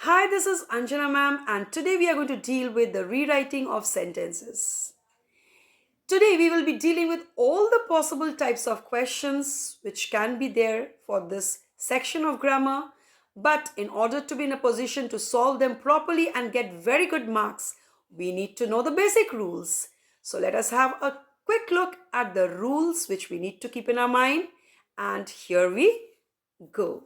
Hi, this is Anjana ma'am, and today we are going to deal with the rewriting of sentences. Today we will be dealing with all the possible types of questions which can be there for this section of grammar. But in order to be in a position to solve them properly and get very good marks, we need to know the basic rules. So let us have a quick look at the rules which we need to keep in our mind. And here we go.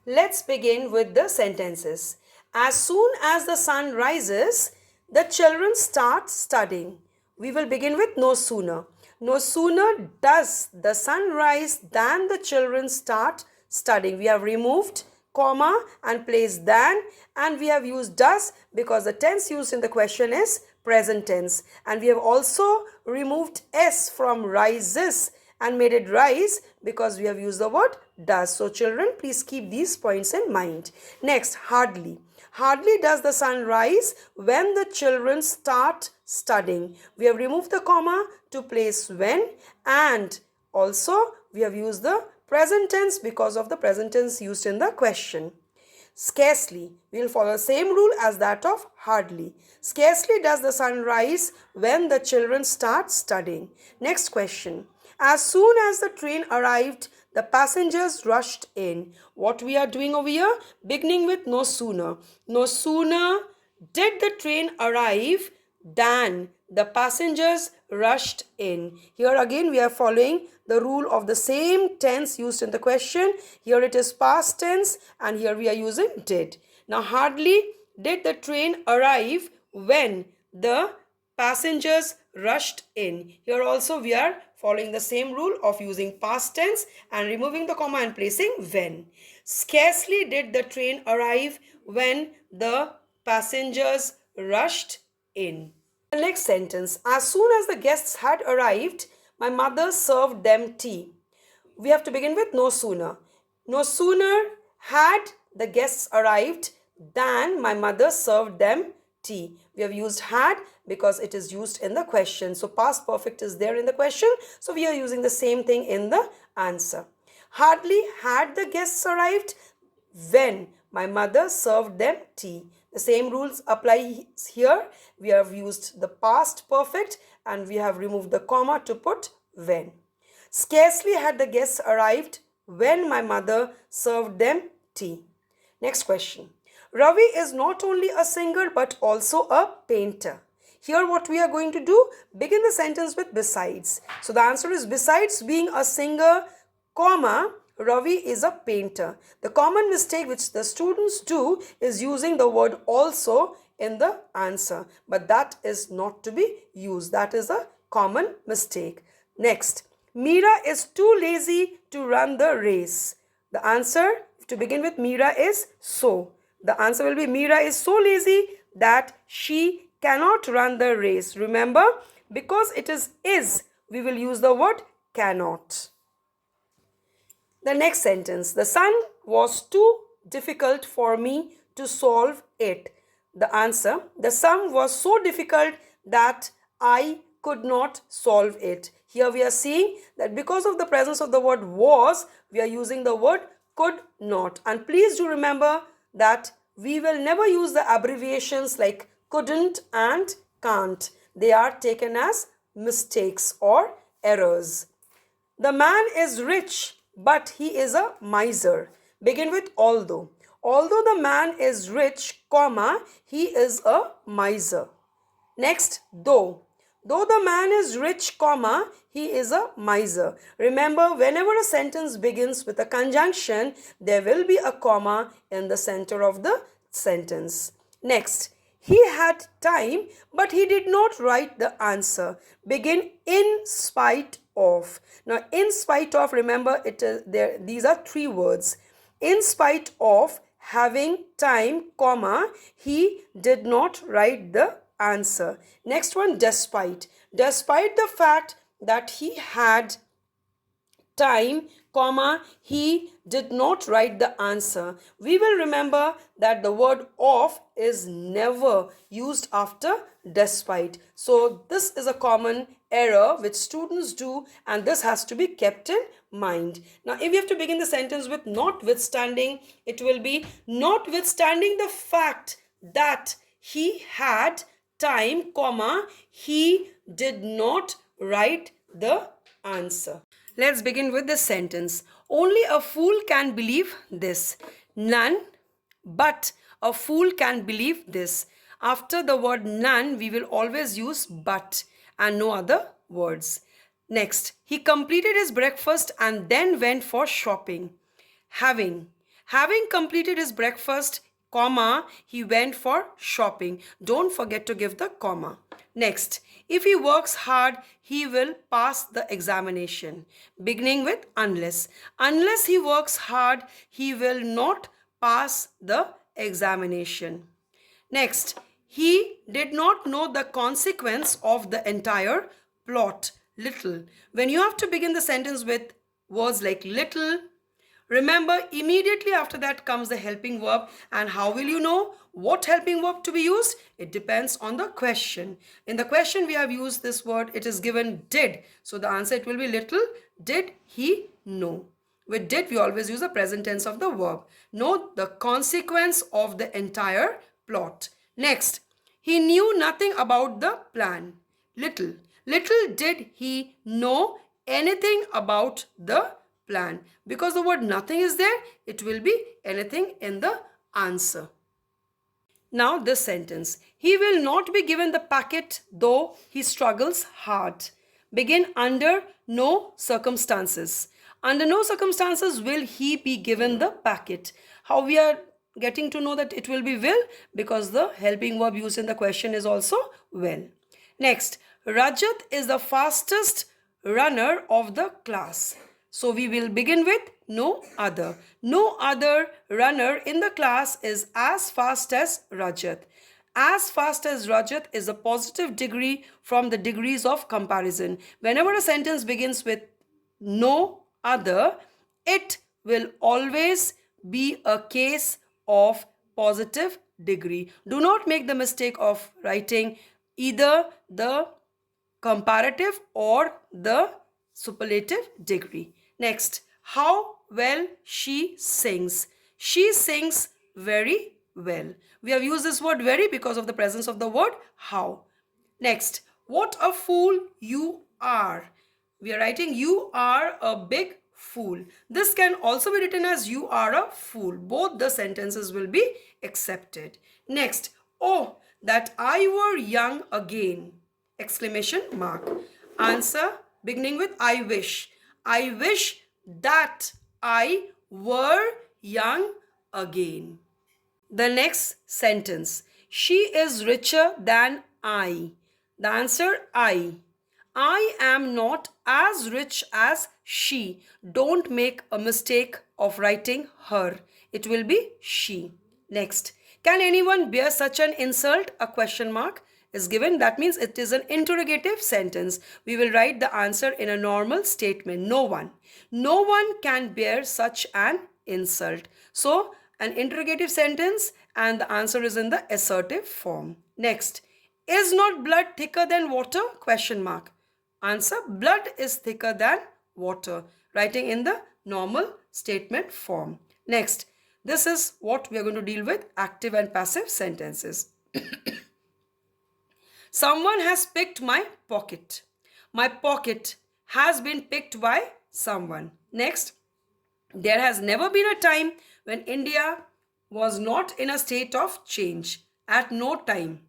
Let's begin with the sentences. As soon as the sun rises, the children start studying. We will begin with no sooner. No sooner does the sun rise than the children start studying. We have removed comma and placed than, and we have used does because the tense used in the question is present tense, and we have also removed s from rises and made it rise because we have used the word does. So children, please keep these points in mind. Next, hardly. Hardly does the sun rise when the children start studying. We have removed the comma to place when, and also we have used the present tense because of the present tense used in the question. Scarcely. We will follow the same rule as that of hardly. Scarcely does the sun rise when the children start studying. Next question. As soon as the train arrived, the passengers rushed in. What we are doing over here? Beginning with no sooner. No sooner did the train arrive than the passengers rushed in. Here again we are following the rule of the same tense used in the question. Here it is past tense and here we are using did. Now hardly did the train arrive when the passengers rushed in. Here also we are following the same rule of using past tense and removing the comma and placing when. Scarcely did the train arrive when the passengers rushed in. The next sentence. As soon as the guests had arrived, my mother served them tea. We have to begin with no sooner. No sooner had the guests arrived than my mother served them tea. We have used had because it is used in the question. So past perfect is there in the question. So we are using the same thing in the answer. Hardly had the guests arrived when my mother served them tea. The same rules apply here. We have used the past perfect and we have removed the comma to put when. Scarcely had the guests arrived when my mother served them tea. Next question. Ravi is not only a singer but also a painter. Here what we are going to do, begin the sentence with besides. So the answer is besides being a singer, comma, Ravi is a painter. The common mistake which the students do is using the word also in the answer. But that is not to be used. That is a common mistake. Next, Meera is too lazy to run the race. The answer to begin with Meera is so. The answer will be Meera is so lazy that she cannot run the race. Remember, because it is, we will use the word cannot. The next sentence. The sum was too difficult for me to solve it. The answer. The sum was so difficult that I could not solve it. Here we are seeing that because of the presence of the word was, we are using the word could not. And please do remember that we will never use the abbreviations like couldn't and can't. They are taken as mistakes or errors. The man is rich, but he is a miser. Begin with although. Although the man is rich, comma, he is a miser. Next, though. Though the man is rich, comma, he is a miser. Remember, whenever a sentence begins with a conjunction, there will be a comma in the center of the sentence. Next, he had time, but he did not write the answer. Begin in spite of. Now, in spite of, remember, it is there. These are three words. In spite of having time, comma, he did not write the answer. Next one, despite. Despite the fact that he had time, comma, he did not write the answer. We will remember that the word of is never used after despite. So this is a common error which students do and this has to be kept in mind. Now, if you have to begin the sentence with notwithstanding, it will be notwithstanding the fact that he had time, comma, he did not write the answer. Let's begin with the sentence. Only a fool can believe this. None but a fool can believe this. After the word none, we will always use but and no other words. Next, he completed his breakfast and then went for shopping. Having completed his breakfast, comma, he went for shopping. Don't forget to give the comma. Next, if he works hard, he will pass the examination. Beginning with unless. Unless he works hard, he will not pass the examination. Next, he did not know the consequence of the entire plot. Little. When you have to begin the sentence with words like little, remember immediately after that comes the helping verb. And how will you know what helping verb to be used? It depends on the question. In the question we have used this word, it is given did. So the answer it will be little did he know. With did we always use the present tense of the verb. Know the consequence of the entire plot. Next, he knew nothing about the plan. Little. Little did he know anything about the plan. Because the word nothing is there, it will be anything in the answer. Now this sentence. He will not be given the packet though he struggles hard. Begin under no circumstances. Under no circumstances will he be given the packet. How we are getting to know that it will be will? Because the helping verb used in the question is also will. Next, Rajat is the fastest runner of the class. So we will begin with no other. No other runner in the class is as fast as Rajat. As fast as Rajat is a positive degree from the degrees of comparison. Whenever a sentence begins with no other, it will always be a case of positive degree. Do not make the mistake of writing either the comparative or the superlative degree. Next, how well she sings. She sings very well. We have used this word very because of the presence of the word how. Next, what a fool you are. We are writing you are a big fool. This can also be written as you are a fool. Both the sentences will be accepted. Next, oh, that I were young again. Exclamation mark. Answer beginning with I wish. I wish that I were young again. The next sentence. She is richer than I. The answer I. I am not as rich as she. Don't make a mistake of writing her. It will be she. Next. Can anyone bear such an insult? A question mark is given. That means it is an interrogative sentence. We will write the answer in a normal statement. No one. No one can bear such an insult. So, an interrogative sentence and the answer is in the assertive form. Next. Is not blood thicker than water? Question mark. Answer. Blood is thicker than water. Writing in the normal statement form. Next. This is what we are going to deal with. Active and passive sentences. Someone has picked my pocket. My pocket has been picked by someone. Next, there has never been a time when India was not in a state of change. At no time.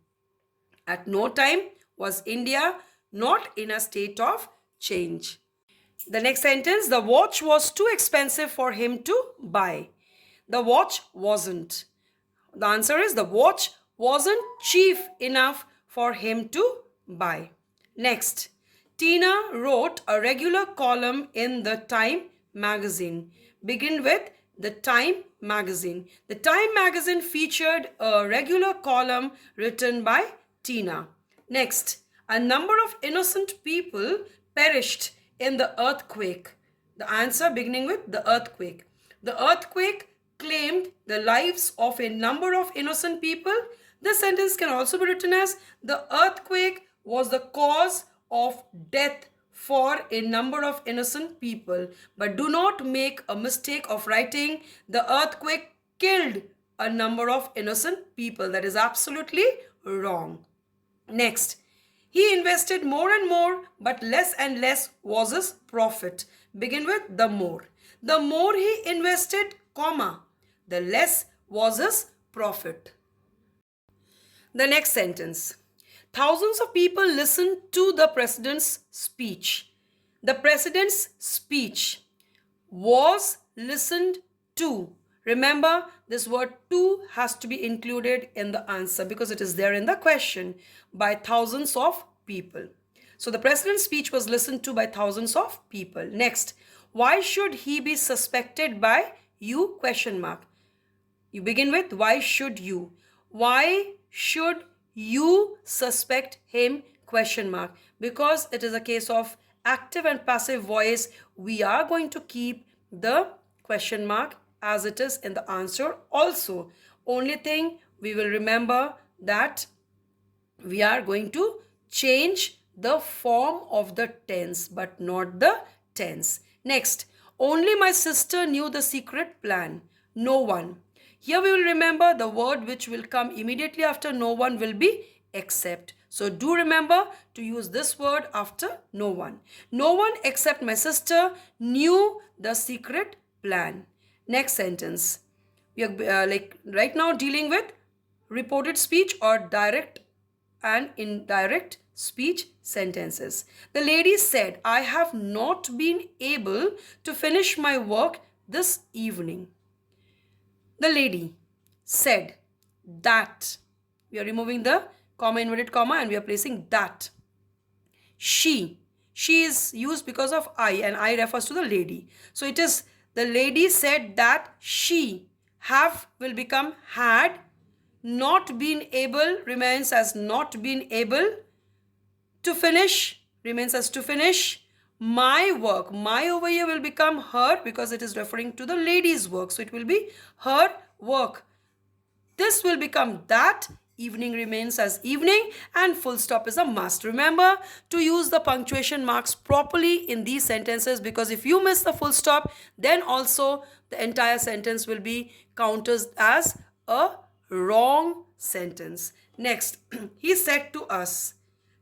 At no time was India not in a state of change. The next sentence, the watch was too expensive for him to buy. The watch wasn't. The answer is the watch wasn't cheap enough for him to buy. Next, Tina wrote a regular column in the Time magazine. Begin with the Time magazine. The Time magazine featured a regular column written by Tina. Next, a number of innocent people perished in the earthquake. The answer beginning with the earthquake. The earthquake claimed the lives of a number of innocent people. This sentence can also be written as the earthquake was the cause of death for a number of innocent people. But do not make a mistake of writing the earthquake killed a number of innocent people. That is absolutely wrong. Next, he invested more and more, but less and less was his profit. Begin with the more. The more he invested, comma, the less was his profit. The next sentence. Thousands of people listened to the president's speech. The president's speech was listened to. Remember, this word to has to be included in the answer because it is there in the question. By thousands of people. So the president's speech was listened to by thousands of people. Next, why should he be suspected by you? Question mark. You begin with why should you? Why should you suspect him? Question mark. Because it is a case of active and passive voice, we are going to keep the question mark as it is in the answer also. Only thing we will remember that we are going to change the form of the tense but not the tense. Next, only my sister knew the secret plan. No one. Here we will remember the word which will come immediately after no one will be except. So do remember to use this word after no one. No one except my sister knew the secret plan. Next sentence. We are right now dealing with reported speech or direct and indirect speech sentences. The lady said, I have not been able to finish my work this evening. The lady said that. We are removing the comma, inverted comma, and we are placing that. She is used because of I, and I refers to the lady. So it is the lady said that she. Have will become had. Not been able remains as not been able. To finish remains as to finish. My work, my over here will become her because it is referring to the lady's work. So it will be her work. This will become that. Evening remains as evening, and full stop is a must. Remember to use the punctuation marks properly in these sentences, because if you miss the full stop, then also the entire sentence will be counted as a wrong sentence. Next, he said to us,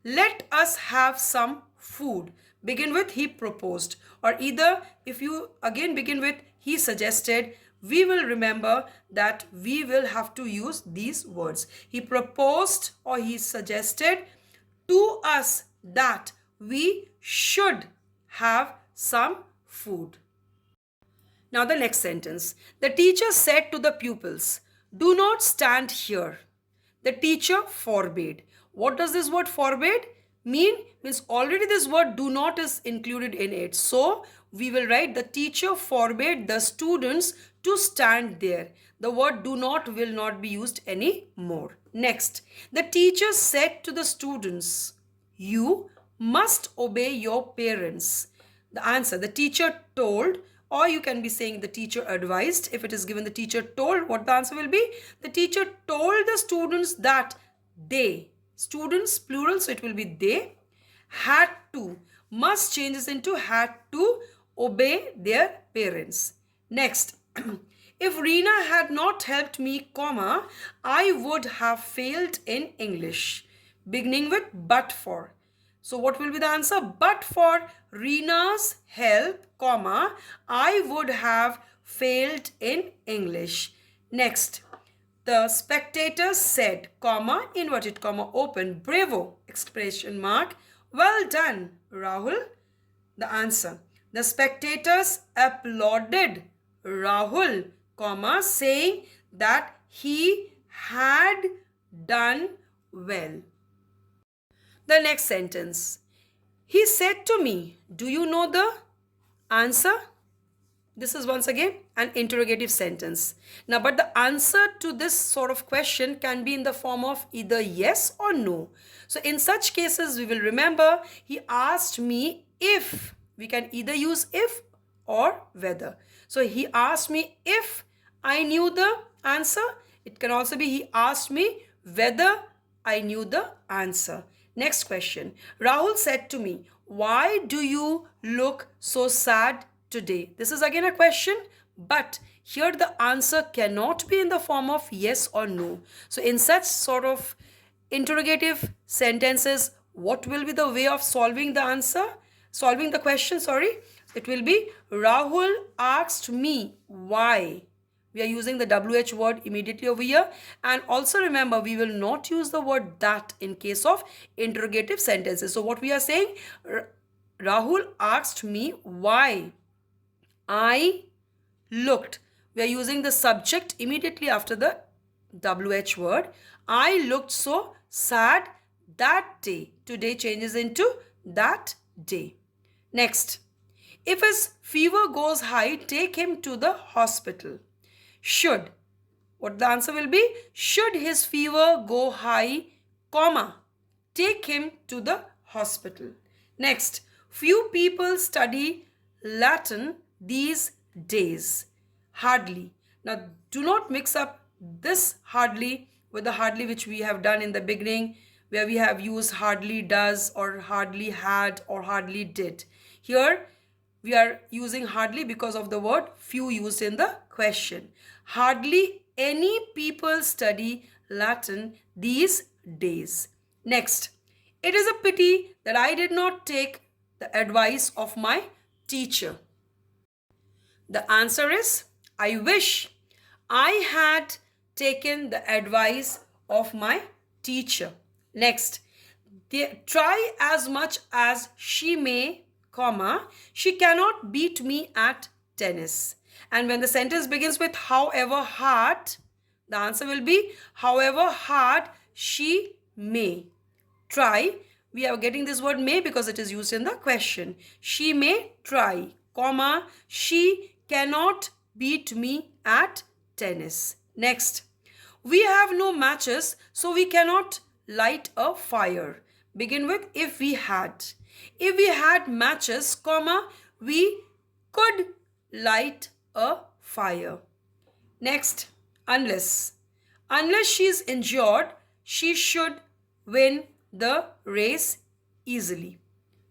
let us have some food. Begin with he proposed, or either if you again begin with he suggested, we will remember that we will have to use these words. He proposed or he suggested to us that we should have some food. Now the next sentence. The teacher said to the pupils, do not stand here. The teacher forbade. What does this word forbade mean? Means already this word do not is included in it. So we will write the teacher forbade the students to stand there. The word do not will not be used anymore. Next, the teacher said to the students, you must obey your parents. The answer, the teacher told, or you can be saying the teacher advised. If it is given the teacher told, what the answer will be? The teacher told the students that they, students plural, so it will be they, had to. Must changes into had to obey their parents. Next, if Reena had not helped me, comma, I would have failed in English. Beginning with but for. So what will be the answer? But for Reena's help, comma, I would have failed in English. Next, the spectators said, comma, inverted comma, open, bravo, exclamation mark, well done, Rahul. The answer, the spectators applauded Rahul, comma, saying that he had done well. The next sentence. He said to me, do you know the answer? This is once again an interrogative sentence. Now, but the answer to this sort of question can be in the form of either yes or no. So in such cases, we will remember he asked me if. We can either use if or whether. So he asked me if I knew the answer. It can also be he asked me whether I knew the answer. Next question. Rahul said to me, why do you look so sad today? This is again a question, but here the answer cannot be in the form of yes or no. So in such sort of interrogative sentences, what will be the way of solving the answer? Solving the question, sorry. It will be Rahul asked me why. We are using the WH word immediately over here. And also remember, we will not use the word that in case of interrogative sentences. So what we are saying, Rahul asked me why I looked. We are using the subject immediately after the WH word. I looked so sad that day. Today changes into that day. Next. If his fever goes high, take him to the hospital. Should. What the answer will be? Should his fever go high, comma, take him to the hospital. Next. Few people study Latin these days. Hardly. Now, do not mix up this hardly with the hardly which we have done in the beginning, where we have used hardly does or hardly had or hardly did. Here, we are using hardly because of the word few used in the question. Hardly any people study Latin these days. Next, it is a pity that I did not take the advice of my teacher. The answer is, I wish I had taken the advice of my teacher. Next, try as much as she may, comma, she cannot beat me at tennis. And when the sentence begins with however hard, the answer will be however hard she may. Try. We are getting this word may because it is used in the question. She may try, comma, she cannot beat me at tennis. Next. We have no matches, so we cannot light a fire. Begin with if we had. If we had matches, comma, we could light a fire. Next, unless. Unless she is injured, she should win the race easily.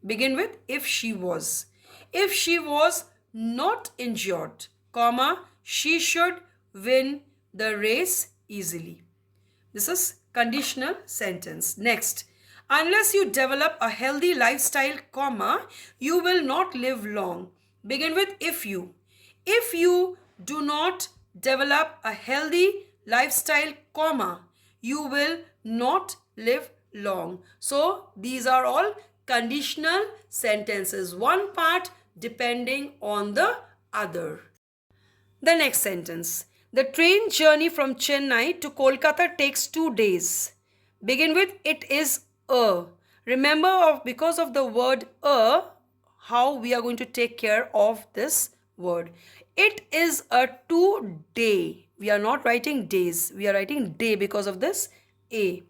Begin with if she was. If she was not injured, comma, she should win the race easily. This is conditional sentence. Next, unless you develop a healthy lifestyle, comma, you will not live long. Begin with if you. If you do not develop a healthy lifestyle, comma, you will not live long. So these are all conditional sentences. One part depending on the other. The next sentence. The train journey from Chennai to Kolkata takes 2 days. Begin with it is a. Remember, because of the word a, how we are going to take care of this word. It is a 2-day. We are not writing days. We are writing day because of this a.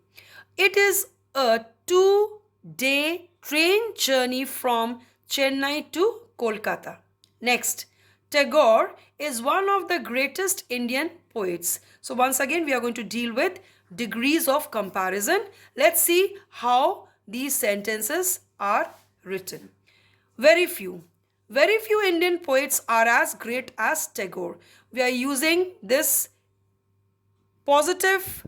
It is a 2-day train journey from Chennai to Kolkata. Next, Tagore is one of the greatest Indian poets. So once again, we are going to deal with degrees of comparison. Let's see how these sentences are written. Very few. Very few Indian poets are as great as Tagore. We are using this positive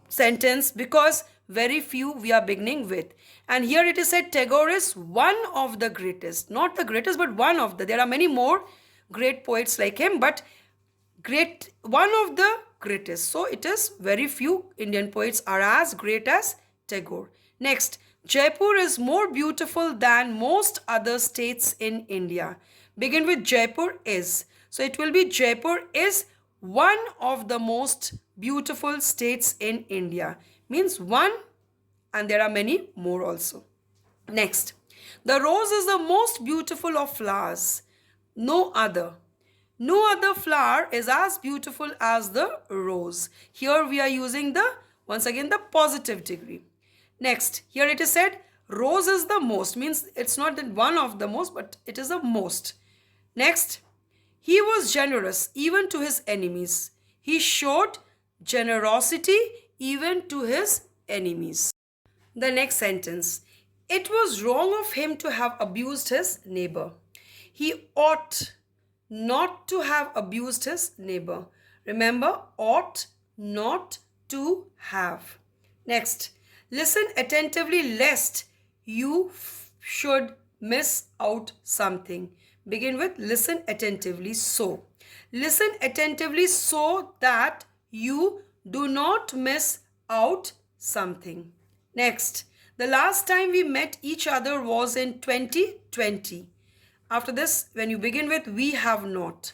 sentence because very few we are beginning with. And here it is said Tagore is one of the greatest. Not the greatest, but one of the. There are many more great poets like him, but one of the greatest. So it is very few Indian poets are as great as Tagore. Next, Jaipur is more beautiful than most other states in India. Begin with Jaipur is. So it will be Jaipur is one of the most beautiful states in India. Means one, and there are many more also. Next, the rose is the most beautiful of flowers. No other. No other flower is as beautiful as the rose. Here we are using the, once again, the positive degree. Next, here it is said, rose is the most. Means it's not that one of the most, but it is the most. Next, he was generous even to his enemies. He showed generosity even to his enemies. The next sentence. It was wrong of him to have abused his neighbor. He ought not to have abused his neighbor. Remember, ought not to have. Next, listen attentively lest you should miss out something. Begin with listen attentively so. Listen attentively so that you do not miss out something. Next, the last time we met each other was in 2020. After this, when you begin with we have not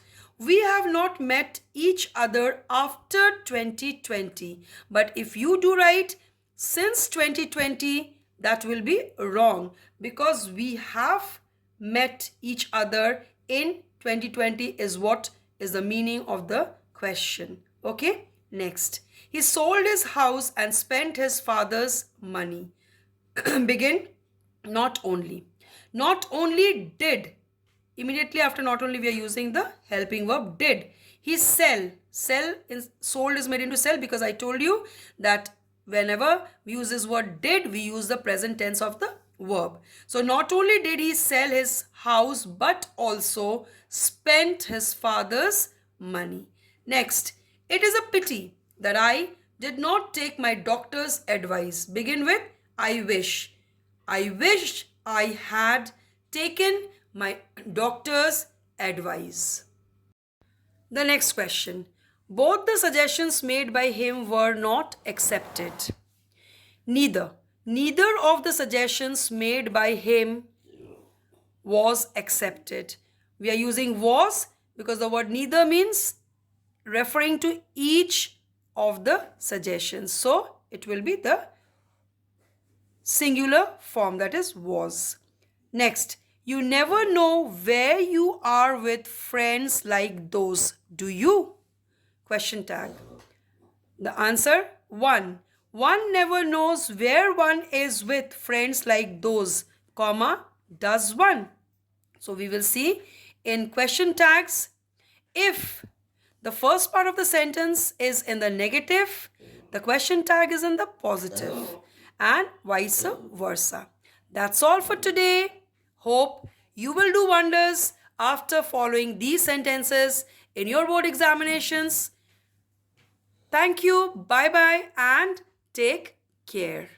met each other after 2020. But if you do write since 2020, that will be wrong because we have met each other in 2020 is what is the meaning of the question. Okay, next. He sold his house and spent his father's money. Begin not only. Not only did. Immediately after not only we are using the helping verb did. He sold is made into sell because I told you that whenever we use this word did, we use the present tense of the verb. So not only did he sell his house but also spent his father's money. Next, it is a pity that I did not take my doctor's advice. Begin with I wish. I wish I had taken my doctor's advice. The next question. Both the suggestions made by him were not accepted. Neither of the suggestions made by him was accepted. We are using was because the word neither means referring to each of the suggestions. So it will be the singular form, that is was. Next, you never know where you are with friends like those, do you? Question tag. The answer, 1. One never knows where one is with friends like those, comma, does one. So we will see in question tags, if the first part of the sentence is in the negative, the question tag is in the positive, and vice versa. That's all for today. Hope you will do wonders after following these sentences in your board examinations. Thank you, bye-bye, and take care.